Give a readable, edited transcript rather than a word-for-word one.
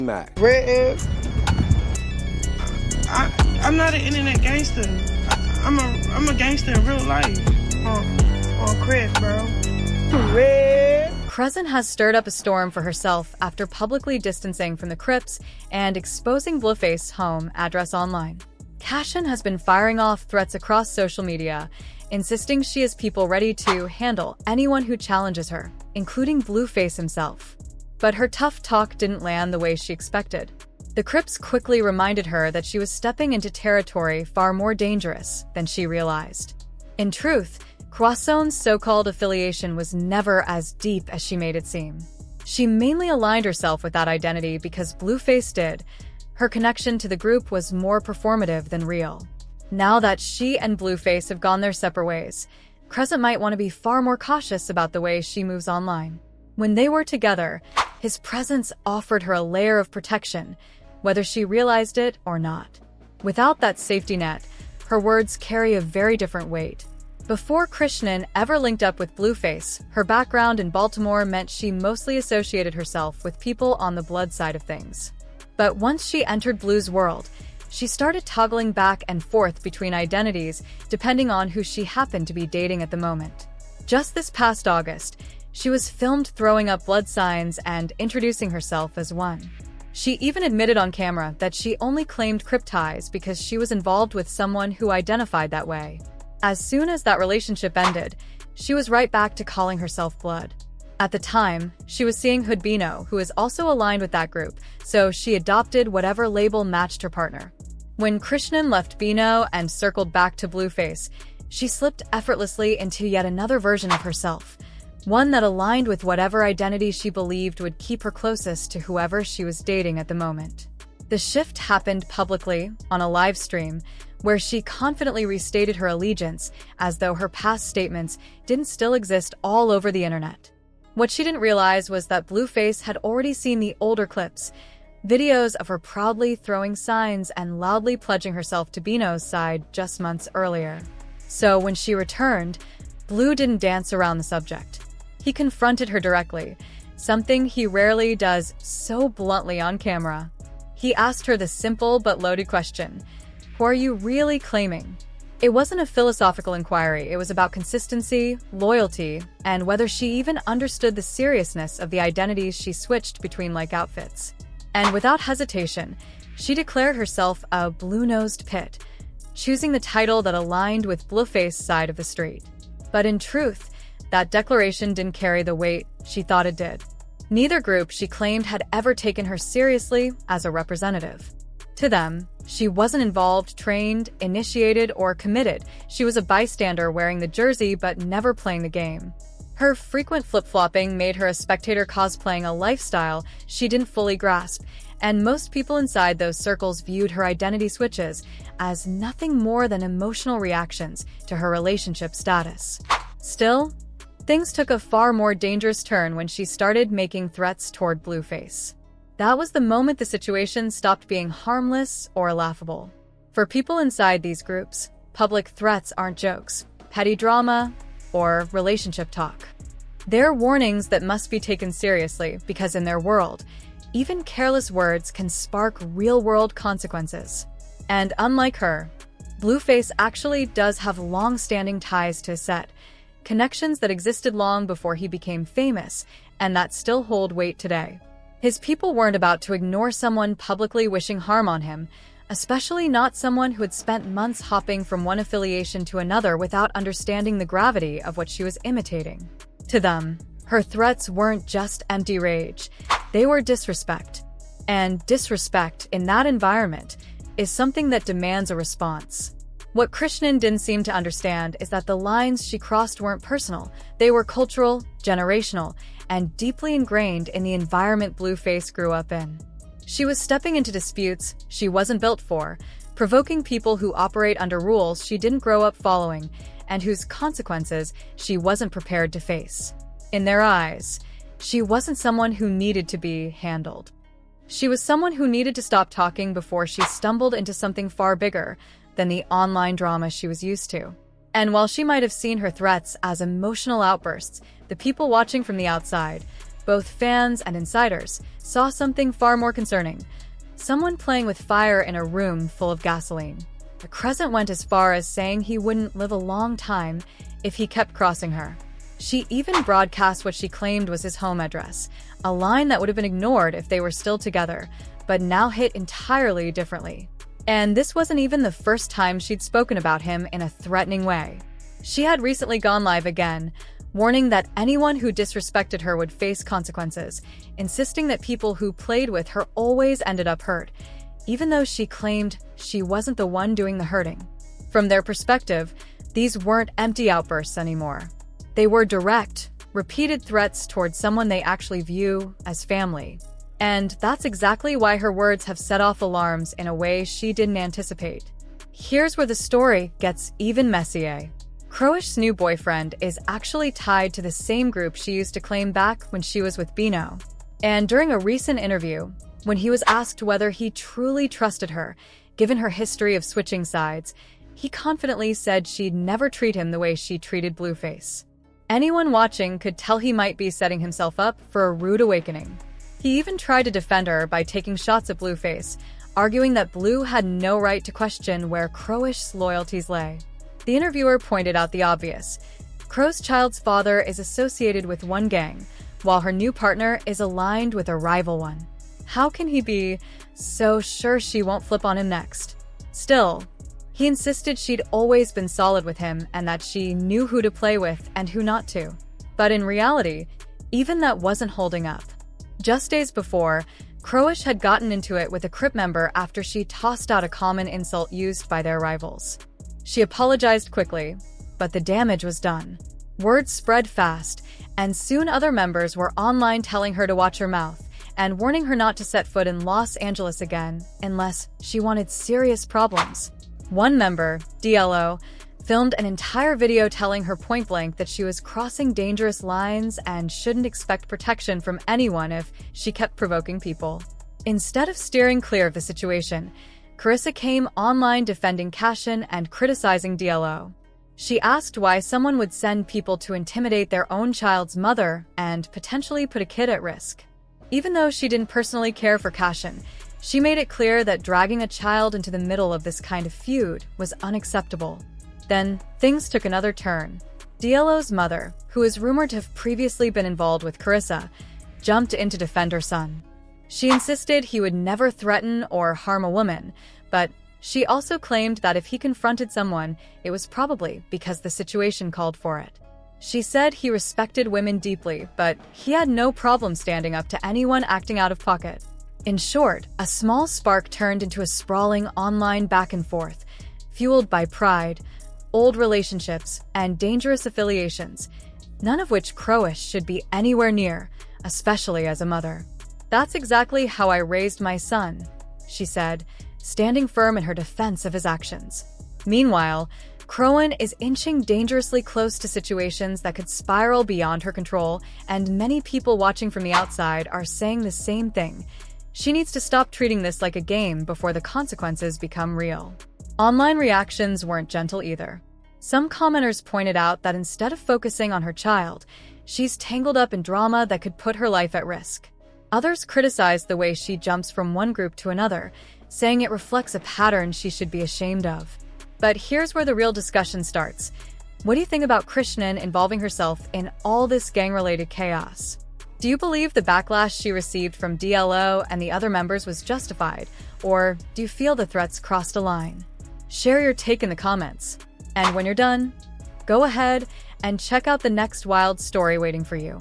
Mac. Red, I'm not an internet gangster. I'm a gangster in real life. On Crip, bro. Red. Chrisean has stirred up a storm for herself after publicly distancing from the Crips and exposing Blueface's home address online. Chrisean has been firing off threats across social media, insisting she has people ready to handle anyone who challenges her, including Blueface himself. But her tough talk didn't land the way she expected. The Crips quickly reminded her that she was stepping into territory far more dangerous than she realized. In truth, Chrisean's so-called affiliation was never as deep as she made it seem. She mainly aligned herself with that identity because Blueface did. Her connection to the group was more performative than real. Now that she and Blueface have gone their separate ways, Chrisean might want to be far more cautious about the way she moves online. When they were together, his presence offered her a layer of protection, whether she realized it or not. Without that safety net, her words carry a very different weight. Before Chrisean ever linked up with Blueface, her background in Baltimore meant she mostly associated herself with people on the blood side of things. But once she entered Blue's world, she started toggling back and forth between identities depending on who she happened to be dating at the moment. Just this past August, she was filmed throwing up blood signs and introducing herself as one. She even admitted on camera that she only claimed Crip ties because she was involved with someone who identified that way. As soon as that relationship ended, she was right back to calling herself Blood. At the time, she was seeing Hood Bino, who is also aligned with that group, so she adopted whatever label matched her partner. When Chrisean left Bino and circled back to Blueface, she slipped effortlessly into yet another version of herself, one that aligned with whatever identity she believed would keep her closest to whoever she was dating at the moment. The shift happened publicly, on a live stream, where she confidently restated her allegiance as though her past statements didn't still exist all over the internet. What she didn't realize was that Blueface had already seen the older clips, videos of her proudly throwing signs and loudly pledging herself to Bino's side just months earlier. So when she returned, Blue didn't dance around the subject. He confronted her directly, something he rarely does so bluntly on camera. He asked her the simple but loaded question, "Who are you really claiming?" It wasn't a philosophical inquiry, it was about consistency, loyalty, and whether she even understood the seriousness of the identities she switched between like outfits. And without hesitation, she declared herself a blue-nosed pit, choosing the title that aligned with Blueface's side of the street. But in truth, that declaration didn't carry the weight she thought it did. Neither group, she claimed, had ever taken her seriously as a representative. To them, she wasn't involved, trained, initiated, or committed. She was a bystander wearing the jersey but never playing the game. Her frequent flip-flopping made her a spectator cosplaying a lifestyle she didn't fully grasp, and most people inside those circles viewed her identity switches as nothing more than emotional reactions to her relationship status. Still, things took a far more dangerous turn when she started making threats toward Blueface. That was the moment the situation stopped being harmless or laughable. For people inside these groups, public threats aren't jokes, petty drama, or relationship talk. They're warnings that must be taken seriously because in their world, even careless words can spark real-world consequences. And unlike her, Blueface actually does have long-standing ties to Set, connections that existed long before he became famous, and that still hold weight today. His people weren't about to ignore someone publicly wishing harm on him, especially not someone who had spent months hopping from one affiliation to another without understanding the gravity of what she was imitating. To them, her threats weren't just empty rage, they were disrespect. And disrespect in that environment is something that demands a response. What Chrisean didn't seem to understand is that the lines she crossed weren't personal, they were cultural, generational, and deeply ingrained in the environment Blueface grew up in. She was stepping into disputes she wasn't built for, provoking people who operate under rules she didn't grow up following, and whose consequences she wasn't prepared to face. In their eyes, she wasn't someone who needed to be handled. She was someone who needed to stop talking before she stumbled into something far bigger than the online drama she was used to. And while she might have seen her threats as emotional outbursts, the people watching from the outside, both fans and insiders saw something far more concerning: someone playing with fire in a room full of gasoline. The Crescent went as far as saying he wouldn't live a long time if he kept crossing her. She even broadcast what she claimed was his home address, a line that would have been ignored if they were still together, but now hit entirely differently. And this wasn't even the first time she'd spoken about him in a threatening way. She had recently gone live again, warning that anyone who disrespected her would face consequences, insisting that people who played with her always ended up hurt, even though she claimed she wasn't the one doing the hurting. From their perspective, these weren't empty outbursts anymore. They were direct, repeated threats towards someone they actually view as family. And that's exactly why her words have set off alarms in a way she didn't anticipate. Here's where the story gets even messier. Croish's new boyfriend is actually tied to the same group she used to claim back when she was with Bino. And during a recent interview, when he was asked whether he truly trusted her, given her history of switching sides, he confidently said she'd never treat him the way she treated Blueface. Anyone watching could tell he might be setting himself up for a rude awakening. He even tried to defend her by taking shots at Blueface, arguing that Blue had no right to question where Croish's loyalties lay. The interviewer pointed out the obvious. Crow's child's father is associated with one gang, while her new partner is aligned with a rival one. How can he be so sure she won't flip on him next? Still, he insisted she'd always been solid with him and that she knew who to play with and who not to. But in reality, even that wasn't holding up. Just days before, Croish had gotten into it with a Crip member after she tossed out a common insult used by their rivals. She apologized quickly, but the damage was done. Word spread fast, and soon other members were online telling her to watch her mouth and warning her not to set foot in Los Angeles again unless she wanted serious problems. One member, DLO, filmed an entire video telling her point-blank that she was crossing dangerous lines and shouldn't expect protection from anyone if she kept provoking people. Instead of steering clear of the situation, Carissa came online defending Cashin and criticizing DLO. She asked why someone would send people to intimidate their own child's mother and potentially put a kid at risk. Even though she didn't personally care for Cashin, she made it clear that dragging a child into the middle of this kind of feud was unacceptable. Then, things took another turn. DLO's mother, who is rumored to have previously been involved with Carissa, jumped in to defend her son. She insisted he would never threaten or harm a woman, but she also claimed that if he confronted someone, it was probably because the situation called for it. She said he respected women deeply, but he had no problem standing up to anyone acting out of pocket. In short, a small spark turned into a sprawling online back and forth, fueled by pride, old relationships, and dangerous affiliations, none of which Croish should be anywhere near, especially as a mother. "That's exactly how I raised my son," she said, standing firm in her defense of his actions. Meanwhile, Crowan is inching dangerously close to situations that could spiral beyond her control, and many people watching from the outside are saying the same thing. She needs to stop treating this like a game before the consequences become real. Online reactions weren't gentle either. Some commenters pointed out that instead of focusing on her child, she's tangled up in drama that could put her life at risk. Others criticized the way she jumps from one group to another, saying it reflects a pattern she should be ashamed of. But here's where the real discussion starts. What do you think about Chrisean involving herself in all this gang-related chaos? Do you believe the backlash she received from DLO and the other members was justified, or do you feel the threats crossed a line? Share your take in the comments. And when you're done, go ahead and check out the next wild story waiting for you.